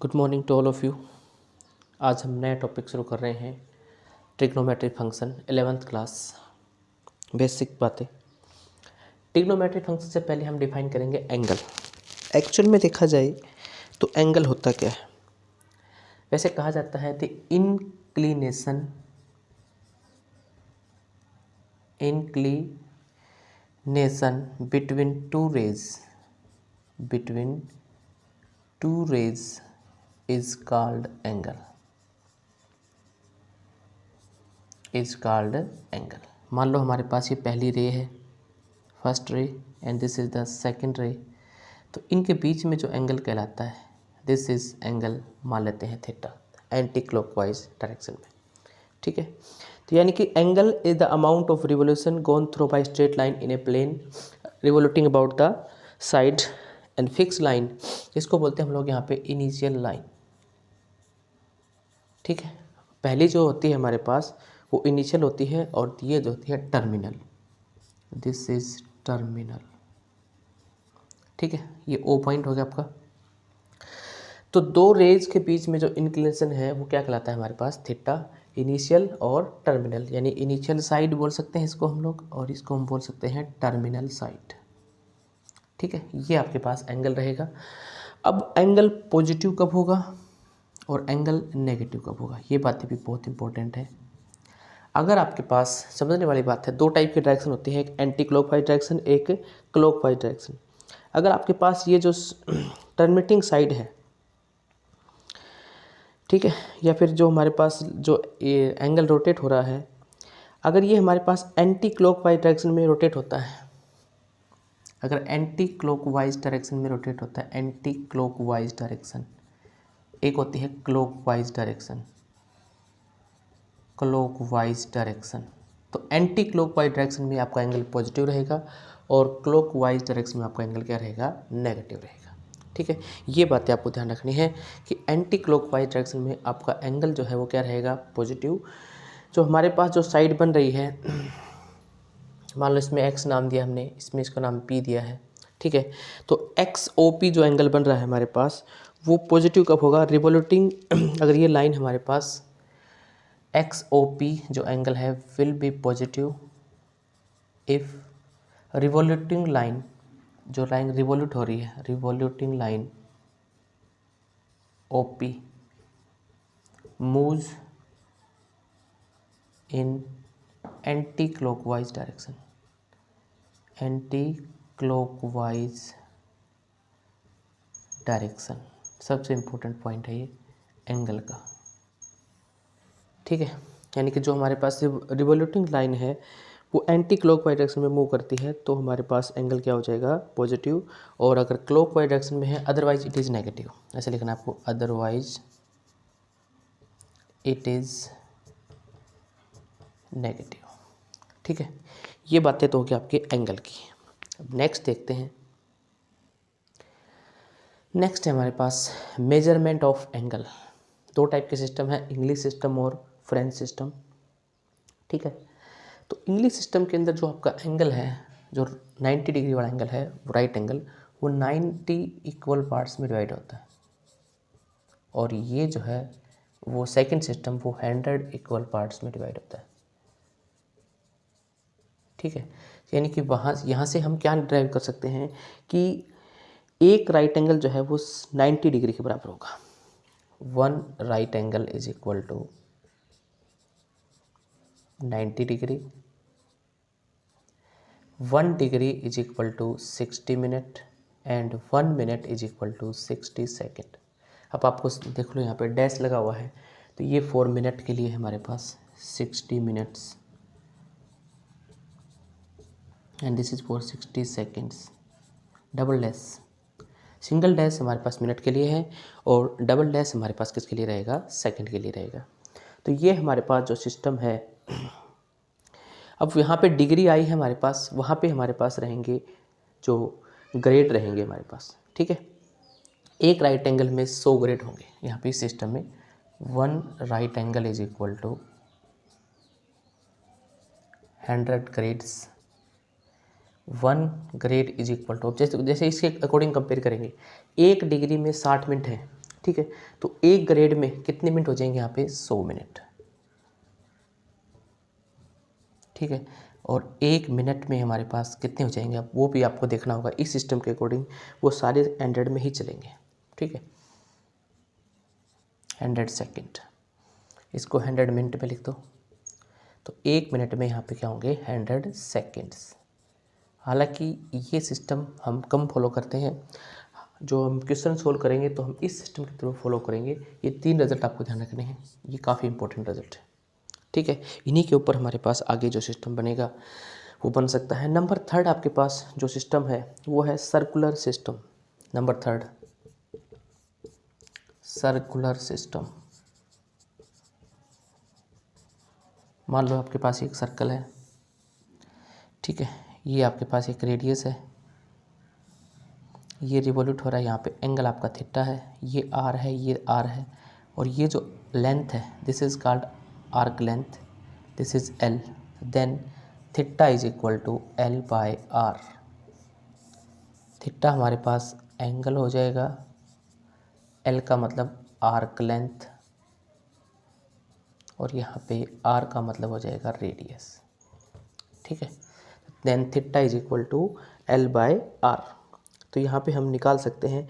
Good morning to all of you. आज हम नया टॉपिक शुरू कर रहे हैं, trigonometry function 11th class, basic बातें। ट्रिग्नोमेट्री फंक्शन से पहले हम डिफाइन करेंगे एंगल। एक्चुअल में देखा जाए तो एंगल होता क्या है? वैसे कहा जाता है the inclination between two rays is called angle. मान लो हमारे पास ये पहली रे है, first ray, and this is the second रे। तो इनके बीच में जो एंगल कहलाता है, दिस इज एंगल मान लेते हैं थीटा, एंटी क्लॉकवाइज डायरेक्शन में। ठीक है, तो यानी कि angle is the amount of revolution gone through by straight line in a plane revolving about the side and fix line. इसको बोलते हैं हम लोग यहाँ पे इनिशियल लाइन। ठीक है, पहली जो होती है हमारे पास वो इनिशियल होती है और ये जो होती है टर्मिनल, दिस इज टर्मिनल। ठीक है, ये ओ पॉइंट हो गया आपका। तो दो रेज के बीच में जो इंक्लिनेशन है वो क्या कहलाता है हमारे पास? थीटा, इनिशियल और टर्मिनल। यानी इनिशियल साइड बोल सकते हैं इसको हम लोग, और इसको हम बोल सकते हैं टर्मिनल साइड। ठीक है, ये आपके पास एंगल रहेगा। अब एंगल पॉजिटिव कब होगा और एंगल नेगेटिव कब होगा, ये बातें भी बहुत इंपॉर्टेंट है। अगर आपके पास, समझने वाली बात है, दो टाइप की डायरेक्शन होती है, एक एंटी क्लॉकवाइज डायरेक्शन, एक क्लॉकवाइज डायरेक्शन। अगर आपके पास ये जो टर्मिनेटिंग साइड है, ठीक है, या फिर जो हमारे पास जो एंगल रोटेट हो रहा है, अगर ये हमारे पास एंटी क्लॉकवाइज डायरेक्शन में रोटेट होता है, अगर एंटी क्लॉकवाइज डायरेक्शन में रोटेट होता है, एंटी क्लॉकवाइज डायरेक्शन, एक होती है क्लॉकवाइज डायरेक्शन, क्लॉकवाइज डायरेक्शन। तो एंटी क्लॉकवाइज डायरेक्शन में आपका एंगल पॉजिटिव रहेगा और क्लॉकवाइज डायरेक्शन में आपका एंगल क्या रहेगा? नेगेटिव रहेगा। ठीक है, ये बातें आपको ध्यान रखनी है कि एंटी क्लॉकवाइज डायरेक्शन में आपका एंगल जो है वो क्या रहेगा? पॉजिटिव। जो हमारे पास जो साइड बन रही है, मान लो इसमें एक्स नाम दिया हमने, इसमें इसका नाम पी दिया है। ठीक है, तो एक्स ओ पी जो एंगल बन रहा है हमारे पास, वो पॉजिटिव कब होगा? रिवोल्यूटिंग अगर ये लाइन हमारे पास एक्स ओ पी जो एंगल है will be positive if revolving line, जो लाइन रिवोल्यूट हो रही है, revolving line O P moves in anti clockwise direction, anti clockwise direction. सबसे इम्पोर्टेंट पॉइंट है ये एंगल का। ठीक है, यानी कि जो हमारे पास रिवोल्यूटिंग लाइन है वो एंटी क्लॉकवाइज डायरेक्शन में मूव करती है, तो हमारे पास एंगल क्या हो जाएगा? पॉजिटिव। और अगर क्लॉकवाइज डायरेक्शन में है, अदरवाइज इट इज़ नेगेटिव। ऐसे लिखना है आपको, अदरवाइज इट इज़ नेगेटिव। ठीक है, ये बातें तो होगी आपके एंगल की। अब नेक्स्ट देखते हैं। नेक्स्ट है हमारे पास मेजरमेंट ऑफ एंगल। दो टाइप के सिस्टम है, इंग्लिश सिस्टम और फ्रेंच सिस्टम। ठीक है, तो इंग्लिश सिस्टम के अंदर जो आपका एंगल है, जो 90 डिग्री वाला एंगल है, राइट एंगल, वो 90 इक्वल पार्ट्स में डिवाइड होता है। और ये जो है वो सेकंड सिस्टम, वो 100 इक्वल पार्ट्स में डिवाइड होता है। ठीक है, यानी कि वहाँ यहाँ से हम क्या ड्राइव कर सकते हैं कि एक राइट एंगल जो है वो 90 डिग्री के बराबर होगा। One right angle is equal to 90 degree, 1 degree is equal to 60 minute and 1 minute is equal to 60 second. अब आपको देख लो यहाँ पे डैश लगा हुआ है, तो ये 4 मिनट के लिए हमारे पास 60 minutes and this is for 60 seconds. Double dash, single dash हमारे पास मिनट के लिए है और डबल डैश हमारे पास किसके लिए रहेगा? सेकंड के लिए रहेगा। तो ये हमारे पास जो सिस्टम है, अब यहाँ पे डिग्री आई है हमारे पास, वहाँ पे हमारे पास रहेंगे जो ग्रेड रहेंगे हमारे पास। ठीक है, एक राइट एंगल में 100 ग्रेड होंगे यहाँ पे इस सिस्टम में। 1 right angle is equal to 100 grades, 1 grade is equal to, जैसे जैसे इसके अकॉर्डिंग कंपेयर करेंगे, 1 डिग्री में 60 मिनट है। ठीक है। तो एक ग्रेड में कितने मिनट हो जाएंगे यहाँ पे 100 मिनट, ठीक है। और एक मिनट में हमारे पास कितने हो जाएंगे, अब वो भी आपको देखना होगा इस सिस्टम के अकॉर्डिंग, वो सारे 100 में ही चलेंगे, ठीक है। 100 सेकेंड, इसको 100 मिनट में लिख दो, तो एक मिनट में यहाँ पे क्या होंगे 100 सेकेंड्स। हालांकि ये सिस्टम हम कम फॉलो करते हैं, जो हम क्वेश्चन सोल्व करेंगे तो हम इस सिस्टम के थ्रू फॉलो करेंगे। ये 3 रिजल्ट आपको ध्यान रखने हैं, ये काफ़ी इंपॉर्टेंट रिजल्ट है, ठीक है। इन्हीं के ऊपर हमारे पास आगे जो सिस्टम बनेगा वो बन सकता है। नंबर 3 आपके पास जो सिस्टम है वो है circular system. Number 3 circular system. मान लो आपके पास एक सर्कल है, ठीक है, ये आपके पास एक रेडियस है, ये रिवॉल्यूट हो रहा है, यहाँ पे एंगल आपका थीटा है, ये आर है, ये आर है, और ये जो लेंथ है this is called arc length, this is L, then theta is equal to L by R. Theta हमारे पास एंगल हो जाएगा, एल का मतलब आर्क लेंथ, और यहाँ पे आर का मतलब हो जाएगा रेडियस, ठीक है। Then theta is equal to L by R. तो यहाँ पे हम निकाल सकते हैं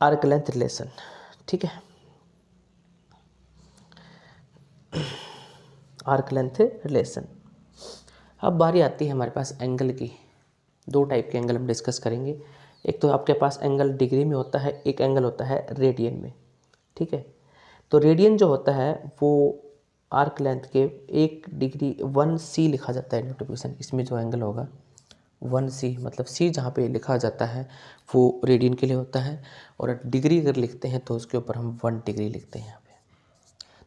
आर्क लेंथ रिलेशन, ठीक है, आर्क लेंथ रिलेशन। अब बारी आती है हमारे पास एंगल की। 2 टाइप के एंगल हम डिस्कस करेंगे। एक तो आपके पास एंगल डिग्री में होता है, एक एंगल होता है रेडियन में, ठीक है। तो रेडियन जो होता है वो आर्क लेंथ के 1 डिग्री 1c लिखा जाता है नोटिफिकेशन। इसमें जो एंगल होगा 1c, मतलब c जहाँ पे लिखा जाता है वो रेडियन के लिए होता है, और डिग्री अगर लिखते हैं तो उसके ऊपर हम 1 डिग्री लिखते हैं यहाँ पे।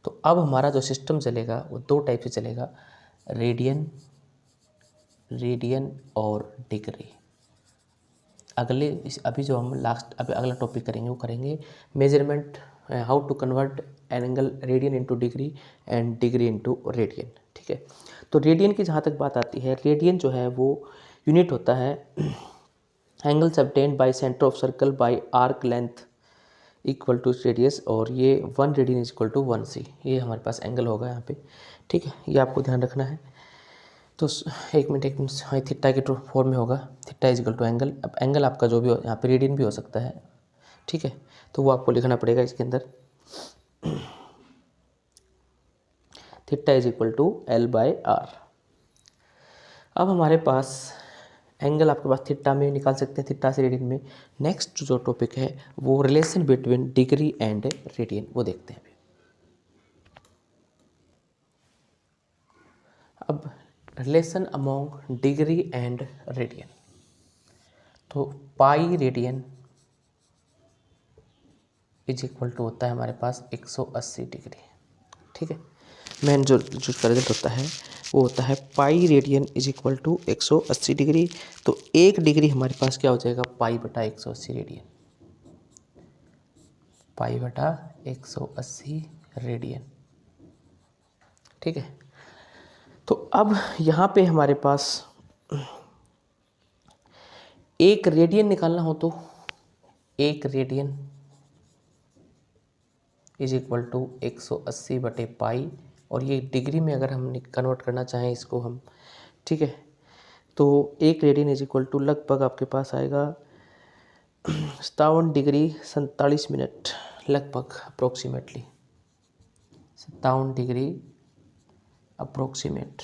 तो अब हमारा जो सिस्टम चलेगा वो 2 टाइप से चलेगा, रेडियन और डिग्री। अभी जो हम अभी अगला टॉपिक करेंगे वो करेंगे measurement, how to convert angle radian into degree and degree into radian, ठीक है। तो रेडियन की जहाँ तक बात आती है, रेडियन जो है वो यूनिट होता है angles obtained by centre of circle by arc length equal to radius, और ये 1 radian is equal to 1c, ये हमारे पास एंगल होगा यहाँ पे, ठीक है। ये आपको ध्यान रखना है। तो एक मिनट हाँ, थीटा के फॉर्म में होगा, theta is equal to angle. अब एंगल आपका जो भी हो, यहाँ पे रेडियन भी हो सकता है, ठीक है, तो वो आपको लिखना पड़ेगा इसके अंदर। Theta is equal to L by R. अब हमारे पास एंगल आपके पास थीटा में निकाल सकते हैं, थीटा से रेडियन में। नेक्स्ट जो टॉपिक है वो relation between degree and radian, वो देखते हैं अभी। अब relation among degree and radian, तो pi radian is equal to होता है हमारे पास 180 डिग्री, ठीक है। मेन जो इसका रिजल्ट होता है वो होता है pi radian is equal to 180 degree. तो 1 डिग्री हमारे पास क्या हो जाएगा, पाई बटा 180 रेडियन, पाई बटा 180 रेडियन, ठीक है। तो अब यहाँ पे हमारे पास 1 रेडियन निकालना हो तो 1 रेडियन इज इक्वल टू 180 बटे पाई, और ये डिग्री में अगर हम कन्वर्ट करना चाहें इसको हम, ठीक है, तो 1 रेडियन इज इक्वल टू लगभग आपके पास आएगा 57 डिग्री 47 मिनट, लगभग अप्रोक्सीमेटली 57 डिग्री अप्रोक्सीमेट,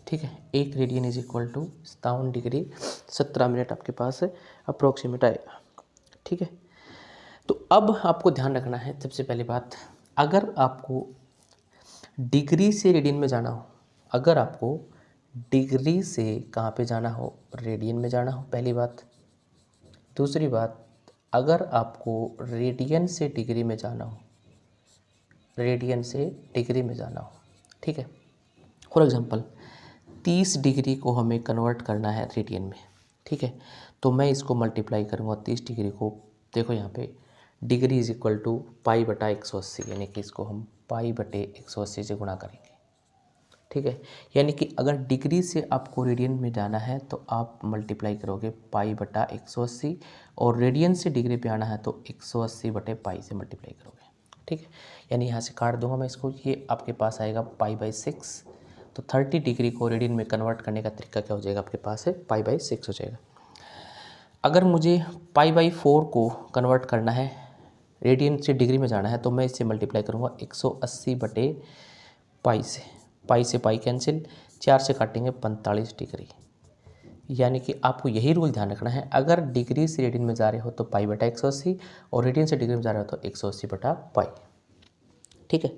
ठीक है। 1 radian is equal to 57 degree 17 minute आपके पास अप्रोक्सीमेट आएगा, ठीक है। तो अब आपको ध्यान रखना है, सबसे पहली बात, अगर आपको डिग्री से रेडियन में जाना हो, अगर आपको डिग्री से कहाँ पे जाना हो, रेडियन में जाना हो, पहली बात। दूसरी बात, अगर आपको रेडियन से डिग्री में जाना हो, रेडियन से डिग्री में जाना हो, ठीक है। फॉर एग्जांपल 30 डिग्री को हमें कन्वर्ट करना है रेडियन में, ठीक है। तो मैं इसको मल्टीप्लाई करूँगा 30 डिग्री को, देखो यहाँ पे डिग्री इज इक्वल टू पाई बटा 180, यानी कि इसको हम पाई बटे 180 से गुणा करेंगे, ठीक है। यानी कि अगर डिग्री से आपको रेडियन में जाना है तो आप मल्टीप्लाई करोगे पाई बटा 180, और रेडियन से डिग्री पे आना है तो 180 बटे पाई से मल्टीप्लाई करोगे। ठीक है, यानी यहाँ से काट दूंगा मैं इसको, ये आपके पास आएगा पाई/6। तो 30 डिग्री को रेडियन में कन्वर्ट करने का तरीका क्या हो जाएगा आपके पास है, पाई/6 हो जाएगा। अगर मुझे पाई/4 को कन्वर्ट करना है, रेडियन से डिग्री में जाना है, तो मैं इससे मल्टीप्लाई करूँगा 180 बटे पाई से पाई कैंसिल, 4 से काटेंगे 45 डिग्री। यानी कि आपको यही रूल ध्यान रखना है, अगर डिग्री से रेडियन में जा रहे हो तो पाई बटा 180, और रेडियन से डिग्री में जा रहे हो तो 180 बटा पाई। ठीक है,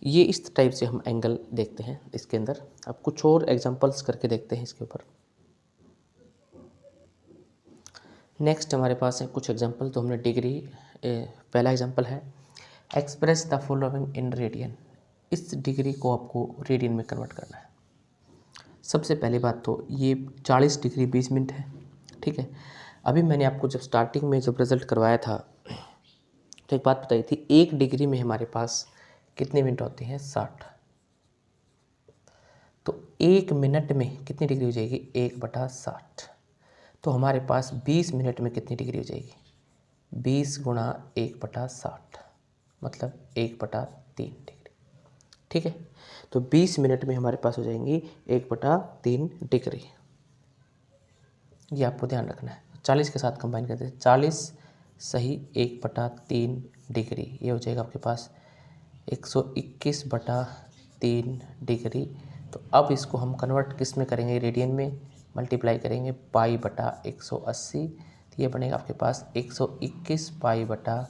ये इस टाइप से हम एंगल देखते हैं इसके अंदर। अब कुछ और एग्जांपल्स करके देखते हैं इसके ऊपर। नेक्स्ट हमारे पास है कुछ एग्जांपल, तो हमने डिग्री, पहला एग्जांपल है express the following in radian. इस डिग्री को आपको रेडियन में कन्वर्ट करना है। सबसे पहली बात तो ये 40 डिग्री 20 मिनट है। ठीक है, अभी मैंने आपको जब स्टार्टिंग में जब रिज़ल्ट करवाया था तो एक बात बताई थी, 1 डिग्री में हमारे पास कितने मिनट होते हैं, 60। तो 1 मिनट में कितनी डिग्री हो जाएगी, 1/60। तो हमारे पास 20 मिनट में कितनी डिग्री हो जाएगी, 20 गुणा 1/60, मतलब 1/3 डिग्री। ठीक है, तो 20 मिनट में हमारे पास हो जाएंगी 1/3 डिग्री। ये आपको ध्यान रखना है। 40 के साथ कंबाइन करते हैं, 40 सही 1/3 डिग्री, ये हो जाएगा आपके पास 121/3 डिग्री। तो अब इसको हम कन्वर्ट किस में करेंगे, रेडियन में मल्टीप्लाई करेंगे पाई बटा 180, तो ये बनेगा आपके पास 121 पाई बटा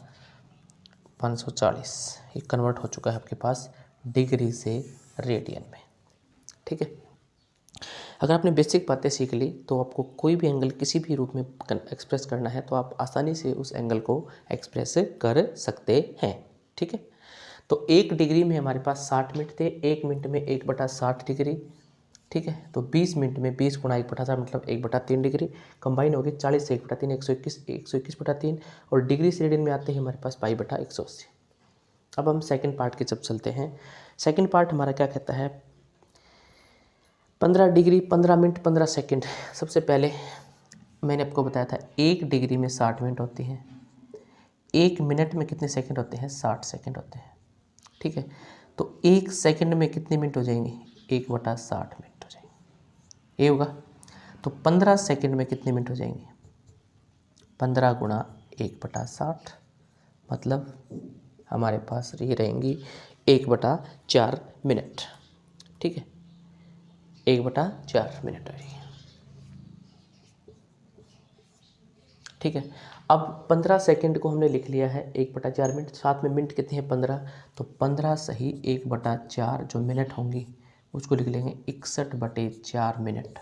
540। ये कन्वर्ट हो चुका है आपके पास डिग्री से रेडियन में। ठीक है, अगर आपने बेसिक बातें सीख ली तो आपको कोई भी एंगल किसी भी रूप में एक्सप्रेस करना है तो आप आसानी से उस एंगल को एक्सप्रेस कर सकते हैं। ठीक है, तो 1 डिग्री में हमारे पास 60 मिनट थे, 1 मिनट में 1/60 डिग्री। ठीक है, तो 20 मिनट में 20 गुणा 1/60 मतलब 1/3 डिग्री। कंबाइन होगी 40 से 1/3 121/3, और डिग्री से रेडियन में आते हैं हमारे पास पाई बटा 180। अब हम सेकंड पार्ट की जब चलते हैं, सेकंड पार्ट हमारा क्या कहता है, 15 डिग्री 15 मिनट 15 सेकंड। सबसे पहले मैंने आपको बताया था 1 डिग्री में 60 मिनट होती हैं, 1 मिनट में कितने सेकंड होते हैं, 60 सेकंड होते हैं। ठीक है, तो 1 सेकंड में कितने मिनट हो जाएंगे, 1/60 मिनट हो जाएंगे, ये होगा। तो 15 सेकंड में कितने मिनट हो जाएंगे, 15 गुणा 1/60, मतलब हमारे पास ये रहेंगी 1/4 मिनट। ठीक है, 1/4 मिनट रहेगी। ठीक है, अब 15 सेकंड को हमने लिख लिया है 1/4 मिनट, साथ में मिनट कितने हैं, 15। तो 15 सही 1/4 जो मिनट होंगी उसको लिख लेंगे 61/4 मिनट।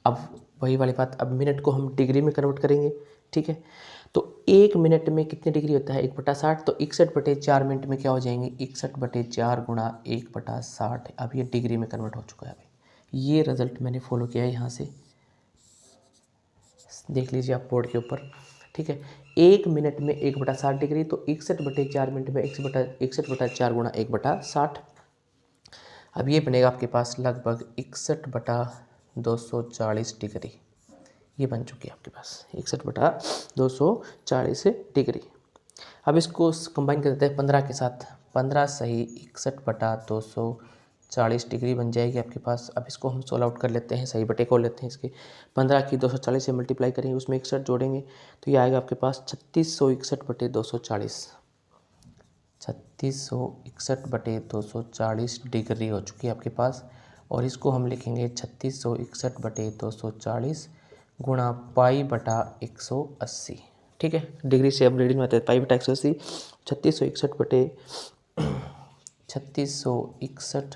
अब वही वाली बात, अब मिनट को हम डिग्री में कन्वर्ट करेंगे। ठीक है, तो 1 मिनट में कितनी डिग्री होता है, 1/60। तो 61/4 मिनट में क्या हो जाएंगे, 61/4 गुणा 1/60। अब ये डिग्री में कन्वर्ट हो चुका है। अभी ये रिजल्ट मैंने फॉलो किया है, यहाँ से देख लीजिए आप बोर्ड के ऊपर। ठीक है, 1 मिनट में 1/60 डिग्री, तो 61/4 मिनट में 61/4 गुणा 1/60। अब ये बनेगा आपके पास लगभग 61/240 डिग्री। ये बन चुकी है आपके पास 61/240 डिग्री। अब इसको कंबाइन कर देते हैं 15 के साथ, 15 सही 61/240 डिग्री बन जाएगी आपके पास। अब इसको हम सोल्व आउट कर लेते हैं, सही बटे को लेते हैं इसके, 15 की 240 से मल्टीप्लाई करेंगे, उसमें 61 जोड़ेंगे तो ये आएगा आपके पास 3661/240। 3661/240 डिग्री हो चुकी है आपके पास। और इसको हम लिखेंगे 3661/240 गुणा पाई बटा 180। ठीक है, डिग्री से हम रीडिंग में आते हैं पाई बटा 180। 3661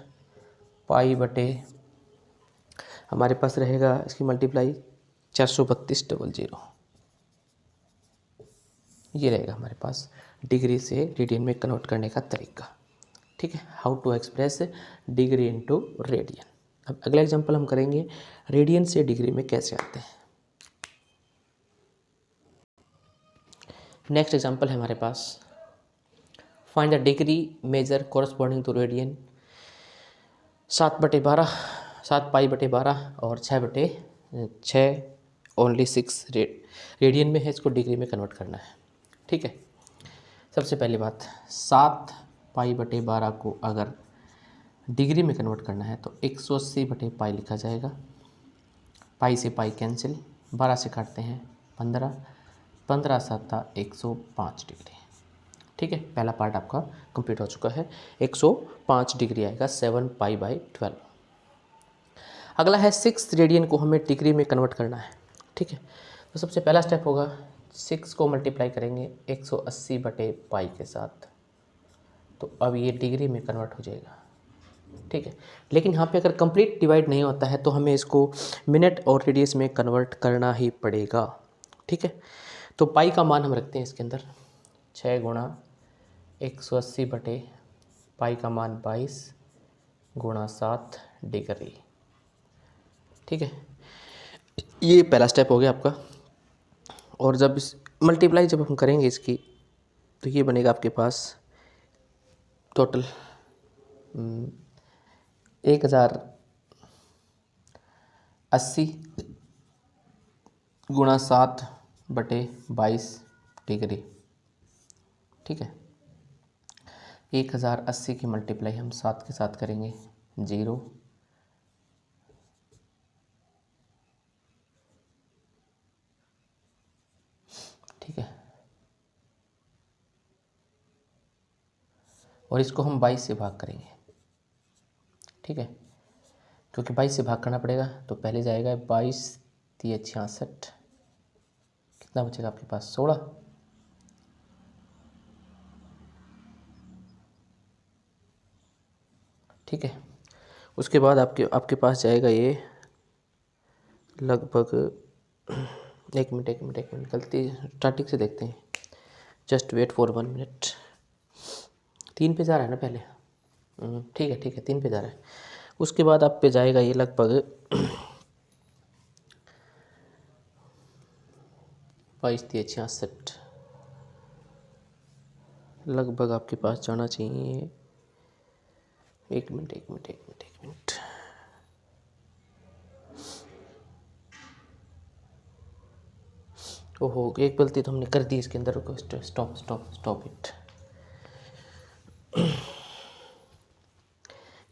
पाई बटे हमारे पास रहेगा इसकी मल्टीप्लाई 43200। ये रहेगा हमारे पास डिग्री से रेडियन में कन्वर्ट करने का तरीका। ठीक है, how to express degree into radian. अब अगला एग्जांपल हम करेंगे रेडियन से डिग्री में कैसे आते हैं। नेक्स्ट एग्जांपल है हमारे पास, find the degree measure corresponding to radian. 7/12, 7π/12 और 6/6 ओनली 6 रेडियन में है, इसको डिग्री में कन्वर्ट करना है। ठीक है, सबसे पहली बात 7π/12 को अगर डिग्री में कन्वर्ट करना है तो 180/π लिखा जाएगा। पाई से पाई कैंसिल, 12 से काटते हैं 15, 15 7 105 डिग्री। ठीक है, पहला पार्ट आपका कंप्लीट हो चुका है। 105 डिग्री आएगा 7π/12। अगला है 6 रेडियन को हमें डिग्री में कन्वर्ट करना है। ठीक है, तो सबसे पहला स्टेप होगा 6 को मल्टीप्लाई करेंगे 180/π के साथ, तो अब ये डिग्री में कन्वर्ट हो जाएगा। ठीक है, लेकिन यहाँ पे अगर कंप्लीट डिवाइड नहीं होता है तो हमें इसको मिनट और रेडियस में कन्वर्ट करना ही पड़ेगा। ठीक है, तो पाई का मान हम रखते हैं इसके अंदर 6 गुणा 180/π का मान 22 गुणा 7 डिग्री। ठीक है, ये पहला स्टेप हो गया आपका। और जब इस मल्टीप्लाई जब हम करेंगे इसकी, तो ये बनेगा आपके पास टोटल 1080 गुणा 7/22 डिग्री। ठीक है, 1080 की मल्टीप्लाई हम 7 के साथ करेंगे 0, ठीक है, और इसको हम 22 से भाग करेंगे। ठीक है, क्योंकि 22 से भाग करना पड़ेगा, तो पहले जाएगा 22 3 66, कितना बचेगा आपके पास 16। ठीक है, उसके बाद आपके पास जाएगा ये लगभग एक मिनट गलती स्टार्टिंग से देखते हैं, जस्ट वेट फॉर 1 मिनट। 3 पे जा रहा है ना पहले, ठीक है 3 पे जा रहा है। उसके बाद आप पे जाएगा ये लगभग 22 3 66, लगभग आपके पास जाना चाहिए। एक मिनट। ओहो, एक गलती तो हमने कर दी इसके अंदर। रुको, स्टॉप इट।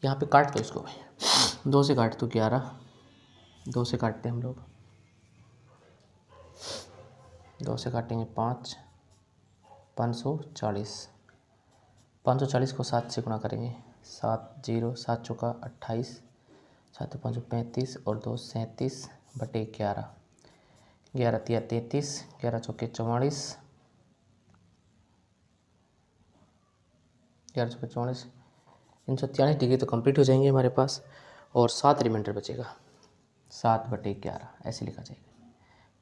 यहाँ पे काट दो इसको भाई, 2 से काट दो 11, 2 से काटते हैं हम लोग, 2 से काटेंगे 5, 540, 540 को 7 से गुणा करेंगे 7 0 7 चौका 28, 7 5 35 और 2 37/11, 11 3 33, 11 चौके 44, 11 चौके 44, 343 डिग्री तो कंप्लीट हो जाएंगे हमारे पास, और 7 रिमाइंडर बचेगा 7/11 ऐसे लिखा जाएगा।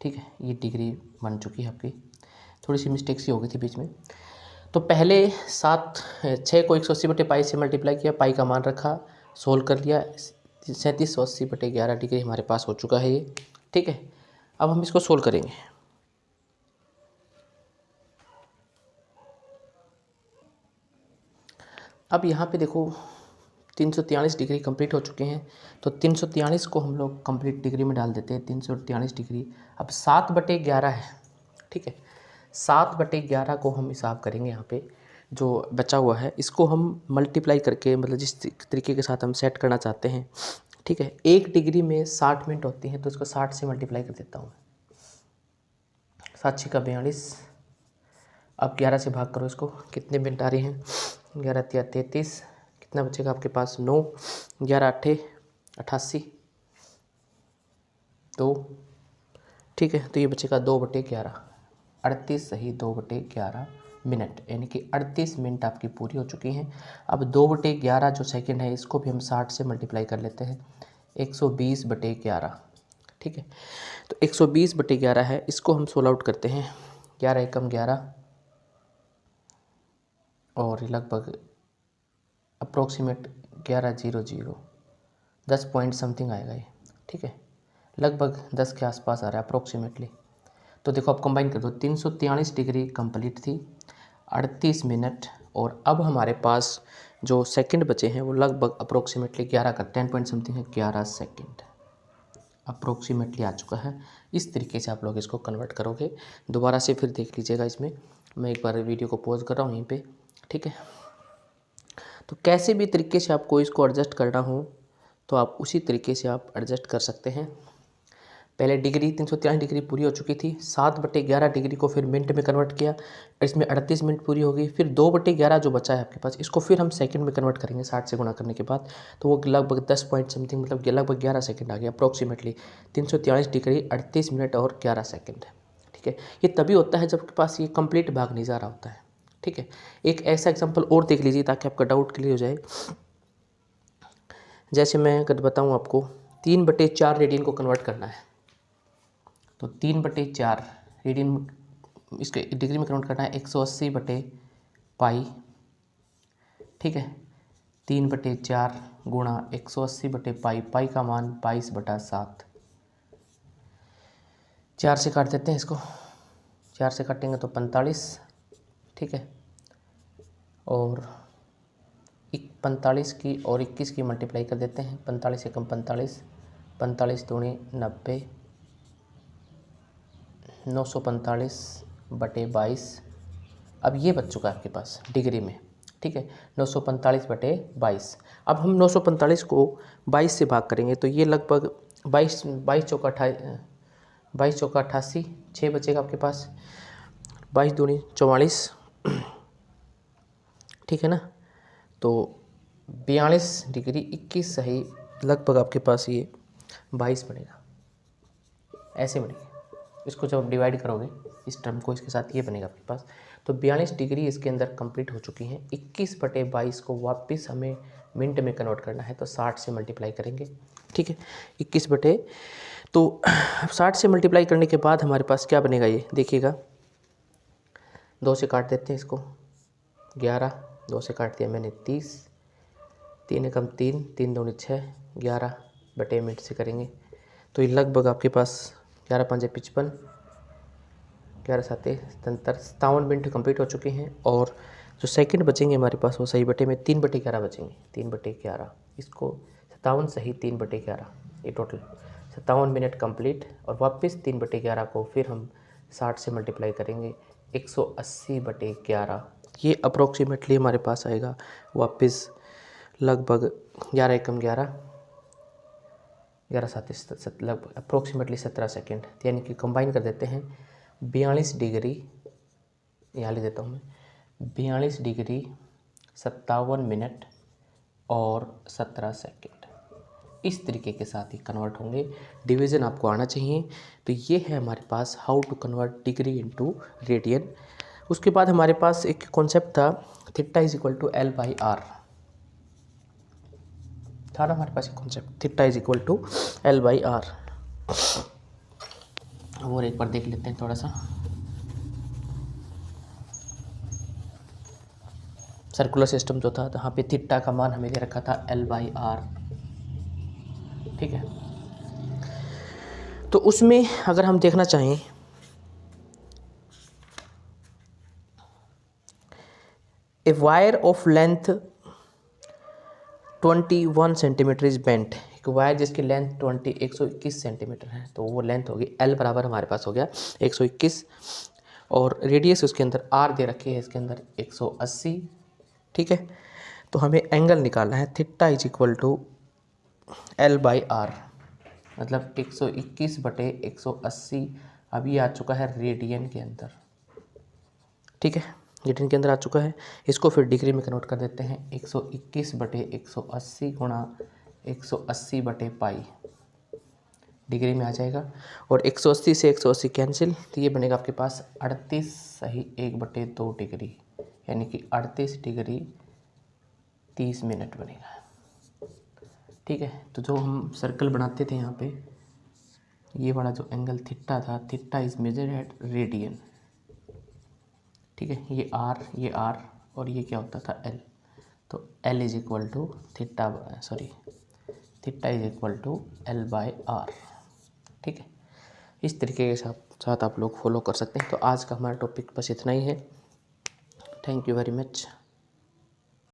ठीक है, ये डिग्री बन चुकी है आपकी। थोड़ी सी मिस्टेक सी हो गई थी बीच में। तो पहले 6 को 180/π से मल्टीप्लाई किया, पाई का मान रखा, सोल्व कर लिया, 3780/11 डिग्री हमारे पास हो चुका है ये। ठीक है, अब हम इसको सोल्व करेंगे। अब यहाँ पे देखो 343 डिग्री कंप्लीट हो चुके हैं, तो 343 को हम लोग कंप्लीट डिग्री में डाल देते हैं, 343 डिग्री। अब 7/11 है। ठीक है, 7/11 को हम हिसाब करेंगे। यहाँ पे जो बचा हुआ है इसको हम मल्टीप्लाई करके, मतलब जिस तरीके के साथ हम सेट करना चाहते हैं। ठीक है, 1 डिग्री में 60 मिनट होती हैं, तो इसको 60 से मल्टीप्लाई कर देता हूँ। 7 6 का 42, अब 11 से भाग करो इसको, कितने मिनट आ रहे हैं, 11 3 33, कितना बचेगा आपके पास 9, 11 8 88 2। ठीक है, तो ये बचेगा 2/11, 38 सही 2/11 मिनट, यानी कि 38 मिनट आपकी पूरी हो चुकी हैं। अब 2/11 जो सेकंड है इसको भी हम 60 से मल्टीप्लाई कर लेते हैं, 120/11। ठीक है, तो 120/11 है, इसको हम सोल्व आउट करते हैं। 11 एकम 11 और लगभग अप्रोक्सीमेट 1100, 10 पॉइंट समथिंग आएगा ये। ठीक है, लगभग 10 के आसपास आ रहा है अप्रोक्सीमेटली। तो देखो आप कंबाइन कर दो, 343 डिग्री कंप्लीट थी, 38 मिनट और अब हमारे पास जो सेकंड बचे हैं वो लगभग अप्रोक्सीमेटली 11 का 10 पॉइंट समथिंग है, 11 सेकंड अप्रोक्सीमेटली आ चुका है। इस तरीके से आप लोग इसको कन्वर्ट करोगे। दोबारा से फिर देख लीजिएगा इसमें, मैं एक बार वीडियो को पॉज कर रहा हूँ यहीं पे, ठीक है। तो कैसे भी तरीके से आपको इसको एडजस्ट करना हो तो आप उसी तरीके से आप एडजस्ट कर सकते हैं। पहले डिग्री 343 डिग्री पूरी हो चुकी थी, 7/11 डिग्री को फिर मिनट में कन्वर्ट किया, इसमें 38 मिनट पूरी हो गई। फिर 2/11 जो बचा है आपके पास, इसको फिर हम सेकंड में कन्वर्ट करेंगे 60 से गुणा करने के बाद, तो वो लगभग 10 पॉइंट समथिंग, मतलब लगभग 11 सेकंड आ गया अप्रोक्सीमेटली। 343 डिग्री 38 मिनट और 11 सेकंड है, ठीक है। ये तभी होता है जब आपके पास ये कंप्लीट भाग नहीं जा रहा होता है, ठीक है। एक ऐसा एग्जाम्पल और देख लीजिए ताकि आपका डाउट क्लियर हो जाए। जैसे मैं अगर बताऊँ आपको 3/4 रेडियन को कन्वर्ट करना है, तो 3/4 रेडियन इसके डिग्री में कन्वर्ट करना है 180/पाई, ठीक है। 3/4 गुणा 180/पाई, पाई का मान 22/7। 4 से काट देते हैं इसको, 4 से काटेंगे तो 45, ठीक है। और 45 की और 21 की मल्टीप्लाई कर देते हैं, 45 से कम 45, 45 दूनी 90, 945/22। अब ये बच चुका है आपके पास डिग्री में, ठीक है, 945/22। अब हम 945 को 22 से भाग करेंगे तो ये लगभग 22 चौका 88, 6 बचेगा आपके पास, 22 दूनी 44, ठीक है ना। तो 42 डिग्री 21 सही लगभग आपके पास ये 22 बनेगा, ऐसे बनेगा। इसको जब आप डिवाइड करोगे इस टर्म को इसके साथ, ये बनेगा आपके पास। तो 42 डिग्री इसके अंदर कंप्लीट हो चुकी हैं। 21/22 को वापस हमें मिनट में कन्वर्ट करना है, तो 60 से मल्टीप्लाई करेंगे, ठीक है। 21 तो 60 से मल्टीप्लाई करने के बाद हमारे पास क्या बनेगा, ये देखिएगा। 2 से काट देते हैं इसको, 11, 2 से काट दिया मैंने 30, 3 एकम 3, 3 दूनी 6, 11/मिनट से करेंगे तो ये लगभग आपके पास 11 5 55, 11 7 77, 57 मिनट कंप्लीट हो चुके हैं। और जो सेकंड बचेंगे हमारे पास वो सही बटे में 3/11 बचेंगे, 3/11, इसको 57 सही 3/11, ये टोटल 57 मिनट कंप्लीट। और वापस 3/11 को फिर हम 60 से मल्टीप्लाई करेंगे, 180/11, ये अप्रोक्सीमेटली हमारे पास आएगा वापस लगभग 11 एकम 11, 11 7 लगभग अप्रोक्सीमेटली 17 सेकेंड, यानी कि कंबाइन कर देते हैं 42 डिग्री, यहाँ लिख देता हूँ मैं, 42 डिग्री 57 मिनट और 17 सेकेंड। इस तरीके के साथ ही कन्वर्ट होंगे। डिवीज़न आपको आना चाहिए। तो ये है हमारे पास how to convert degree into radian. उसके बाद हमारे पास एक कॉन्सेप्ट था theta is equal to L/R, था ना हमारे पास एक concept theta is equal to L/R। और एक बार देख लेते हैं थोड़ा सा। सर्कुलर सिस्टम जो था, यहाँ पे थीटा का मान हमें दे रखा था L/R, ठीक है। तो उसमें अगर हम देखना चाहें, a wire of length 21 centimetre is bent, एक वायर जिसकी लेंथ 121 सेंटीमीटर है, तो वो लेंथ होगी L बराबर हमारे पास हो गया 121, और रेडियस उसके अंदर R दे रखी है इसके अंदर 180, ठीक है। तो हमें एंगल निकालना है, theta is equal to L/R, मतलब 121/180 अभी आ चुका है रेडियन के अंदर, ठीक है, रेडियन के अंदर आ चुका है। इसको फिर डिग्री में कन्वर्ट कर देते हैं, 121/180 गुणा 180/पाई डिग्री में आ जाएगा। और 180 से 180 कैंसिल, तो ये बनेगा आपके पास 38 सही 1/2 डिग्री, यानी कि 38 डिग्री 30 मिनट बनेगा, ठीक है। तो जो हम सर्कल बनाते थे यहाँ पे, ये वाला जो एंगल थीटा था, theta is measure at radian, ठीक है। ये R, ये R, और ये क्या होता था L, तो L is equal to theta, sorry theta is equal to L/R, ठीक है। इस तरीके के साथ आप लोग फॉलो कर सकते हैं। तो आज का हमारा टॉपिक बस इतना ही है। Thank you very much.